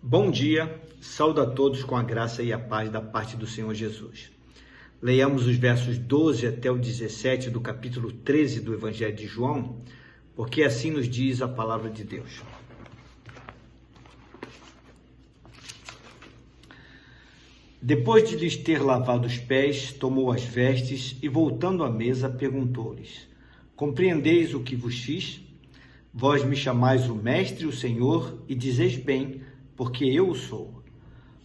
Bom dia, saúdo a todos com a graça e a paz da parte do Senhor Jesus. Leiamos os versos 12 até o 17 do capítulo 13 do Evangelho de João, porque assim nos diz a palavra de Deus. Depois de lhes ter lavado os pés, tomou as vestes e, voltando à mesa, perguntou-lhes: Compreendeis o que vos fiz? Vós me chamais o Mestre e o Senhor, e dizeis bem, porque eu o sou.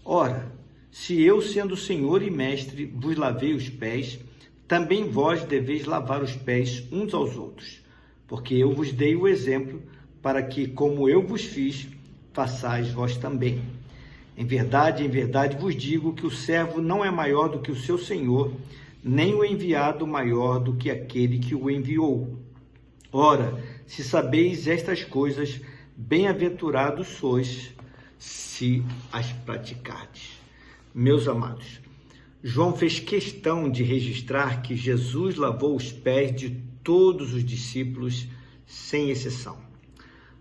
Ora, se eu, sendo Senhor e Mestre, vos lavei os pés, também vós deveis lavar os pés uns aos outros, porque eu vos dei o exemplo, para que, como eu vos fiz, façais vós também. Em verdade vos digo que o servo não é maior do que o seu senhor, nem o enviado maior do que aquele que o enviou. Ora, se sabeis estas coisas, bem-aventurados sois, se as praticardes. Meus amados, João fez questão de registrar que Jesus lavou os pés de todos os discípulos, sem exceção.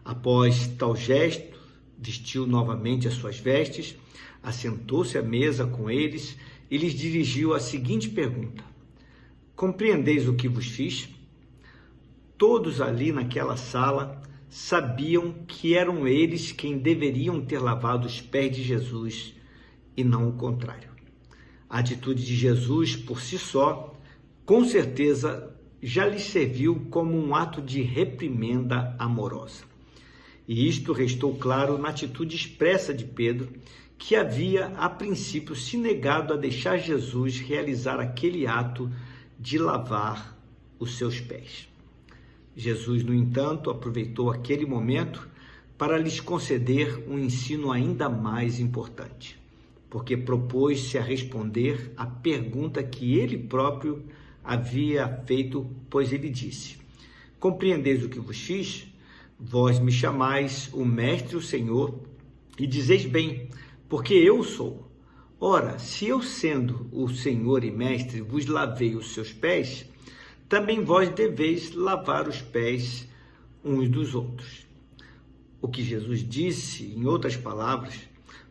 Após tal gesto, vestiu novamente as suas vestes, assentou-se à mesa com eles e lhes dirigiu a seguinte pergunta: Compreendeis o que vos fiz? Todos ali naquela sala sabiam que eram eles quem deveriam ter lavado os pés de Jesus e não o contrário. A atitude de Jesus, por si só, com certeza já lhes serviu como um ato de reprimenda amorosa. E isto restou claro na atitude expressa de Pedro, que havia, a princípio, se negado a deixar Jesus realizar aquele ato de lavar os seus pés. Jesus, no entanto, aproveitou aquele momento para lhes conceder um ensino ainda mais importante, porque propôs-se a responder à pergunta que ele próprio havia feito, pois ele disse: Compreendeis o que vos fiz? Vós me chamais o Mestre e o Senhor, e dizeis bem, porque eu sou. Ora, se eu, sendo o Senhor e Mestre, vos lavei os seus pés, também vós deveis lavar os pés uns dos outros. O que Jesus disse, em outras palavras,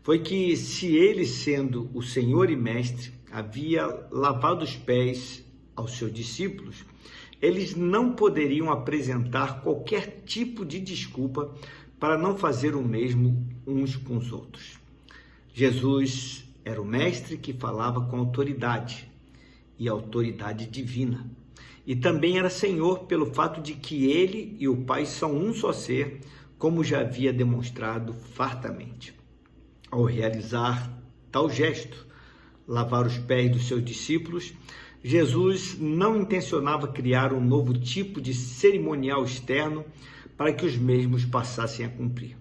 foi que se ele, sendo o Senhor e Mestre, havia lavado os pés aos seus discípulos, eles não poderiam apresentar qualquer tipo de desculpa para não fazer o mesmo uns com os outros. Jesus era o Mestre que falava com autoridade, e autoridade divina. E também era Senhor pelo fato de que ele e o Pai são um só ser, como já havia demonstrado fartamente. Ao realizar tal gesto, lavar os pés dos seus discípulos, Jesus não intencionava criar um novo tipo de cerimonial externo para que os mesmos passassem a cumprir.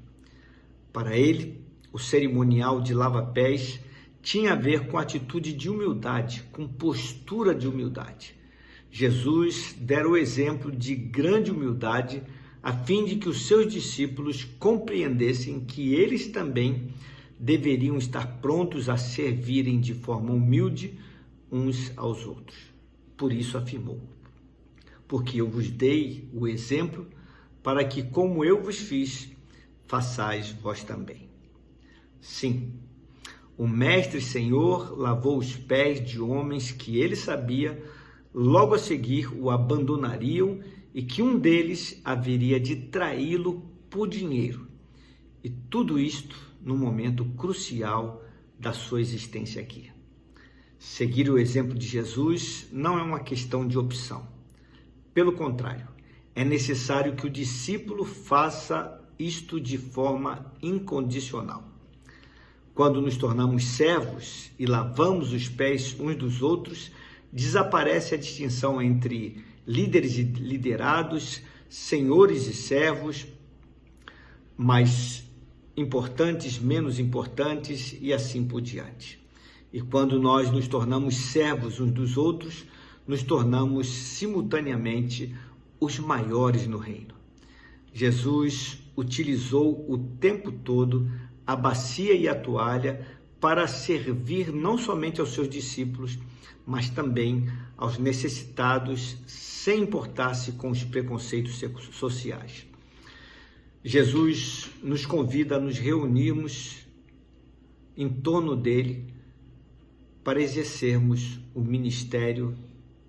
Para ele, o cerimonial de lava-pés tinha a ver com atitude de humildade, com postura de humildade. Jesus dera o exemplo de grande humildade a fim de que os seus discípulos compreendessem que eles também deveriam estar prontos a servirem de forma humilde uns aos outros. Por isso afirmou: Porque eu vos dei o exemplo para que, como eu vos fiz, façais vós também. Sim, o Mestre Senhor lavou os pés de homens que ele sabia logo a seguir o abandonariam e que um deles haveria de traí-lo por dinheiro. E tudo isto no momento crucial da sua existência aqui. Seguir o exemplo de Jesus não é uma questão de opção. Pelo contrário, é necessário que o discípulo faça isto de forma incondicional. Quando nos tornamos servos e lavamos os pés uns dos outros, desaparece a distinção entre líderes e liderados, senhores e servos, mais importantes, menos importantes e assim por diante. E quando nós nos tornamos servos uns dos outros, nos tornamos simultaneamente os maiores no reino. Jesus utilizou o tempo todo a bacia e a toalha para servir não somente aos seus discípulos, mas também aos necessitados, sem importar-se com os preconceitos sociais. Jesus nos convida a nos reunirmos em torno dele para exercermos o ministério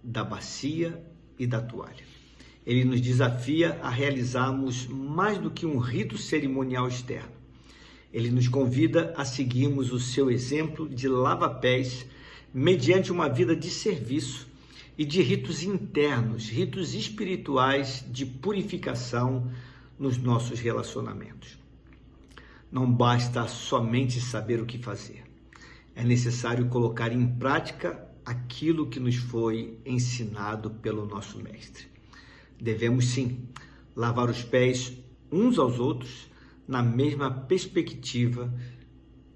da bacia e da toalha. Ele nos desafia a realizarmos mais do que um rito cerimonial externo. Ele nos convida a seguirmos o seu exemplo de lava-pés mediante uma vida de serviço e de ritos internos, ritos espirituais de purificação nos nossos relacionamentos. Não basta somente saber o que fazer. É necessário colocar em prática aquilo que nos foi ensinado pelo nosso Mestre. Devemos sim lavar os pés uns aos outros na mesma perspectiva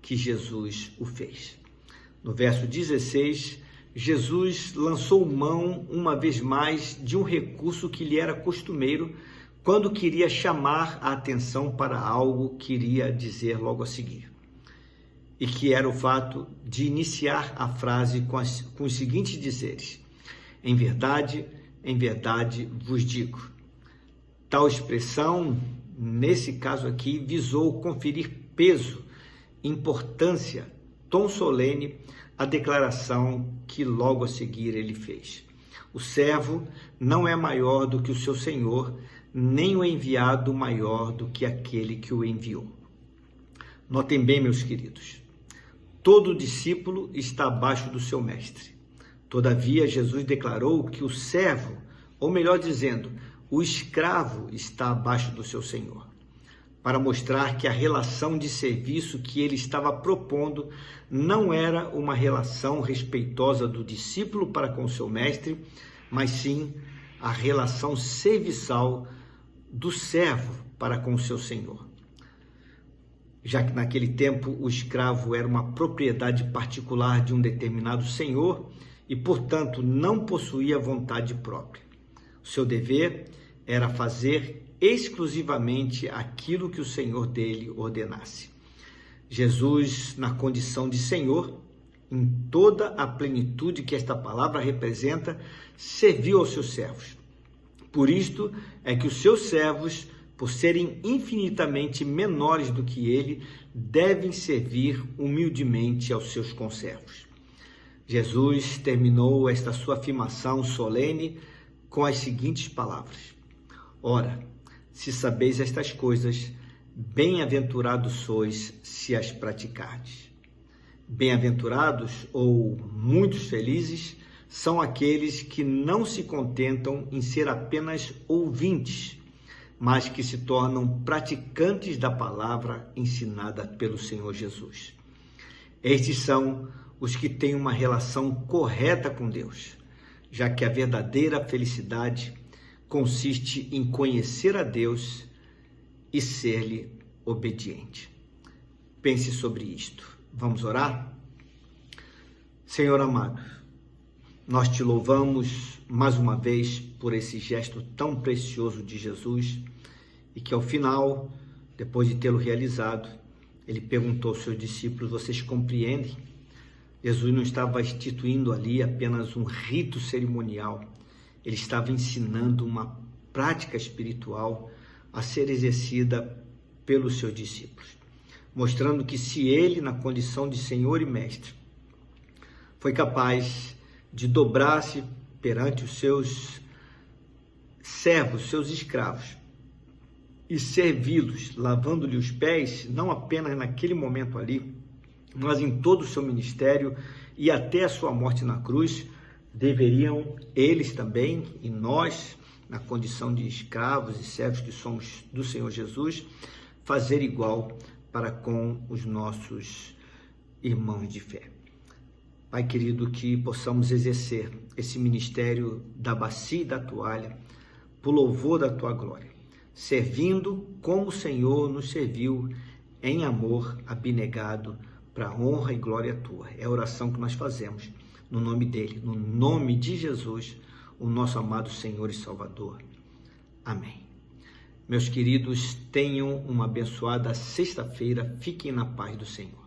que Jesus o fez. No verso 16, Jesus lançou mão uma vez mais de um recurso que lhe era costumeiro quando queria chamar a atenção para algo que iria dizer logo a seguir. E que era o fato de iniciar a frase com os seguintes dizeres: em verdade vos digo. Tal expressão, nesse caso aqui, visou conferir peso, importância, tom solene à declaração que logo a seguir ele fez. O servo não é maior do que o seu senhor, nem o enviado maior do que aquele que o enviou. Notem bem, meus queridos, todo discípulo está abaixo do seu mestre. Todavia, Jesus declarou que o servo, ou melhor dizendo, o escravo está abaixo do seu senhor, para mostrar que a relação de serviço que ele estava propondo não era uma relação respeitosa do discípulo para com seu mestre, mas sim a relação serviçal do servo para com seu senhor. Já que naquele tempo o escravo era uma propriedade particular de um determinado senhor e, portanto, não possuía vontade própria. O seu dever era fazer exclusivamente aquilo que o Senhor dele ordenasse. Jesus, na condição de Senhor, em toda a plenitude que esta palavra representa, serviu aos seus servos. Por isto é que os seus servos, por serem infinitamente menores do que ele, devem servir humildemente aos seus conservos. Jesus terminou esta sua afirmação solene com as seguintes palavras: ora, se sabeis estas coisas, bem-aventurados sois se as praticardes. Bem-aventurados ou muitos felizes são aqueles que não se contentam em ser apenas ouvintes, mas que se tornam praticantes da palavra ensinada pelo Senhor Jesus. Estes são os que têm uma relação correta com Deus, já que a verdadeira felicidade consiste em conhecer a Deus e ser-lhe obediente. Pense sobre isto. Vamos orar? Senhor amado, nós te louvamos mais uma vez por esse gesto tão precioso de Jesus e que ao final, depois de tê-lo realizado, ele perguntou aos seus discípulos: vocês compreendem? Jesus não estava instituindo ali apenas um rito cerimonial, ele estava ensinando uma prática espiritual a ser exercida pelos seus discípulos, mostrando que se ele, na condição de Senhor e Mestre, foi capaz de dobrar-se perante os seus servos, seus escravos, e servi-los, lavando-lhe os pés, não apenas naquele momento ali, mas em todo o seu ministério e até a sua morte na cruz, deveriam eles também, e nós, na condição de escravos e servos que somos do Senhor Jesus, fazer igual para com os nossos irmãos de fé. Pai querido, que possamos exercer esse ministério da bacia e da toalha por louvor da Tua glória, servindo como o Senhor nos serviu em amor abnegado para a honra e glória Tua. É a oração que nós fazemos no nome dEle, no nome de Jesus, o nosso amado Senhor e Salvador. Amém. Meus queridos, tenham uma abençoada sexta-feira. Fiquem na paz do Senhor.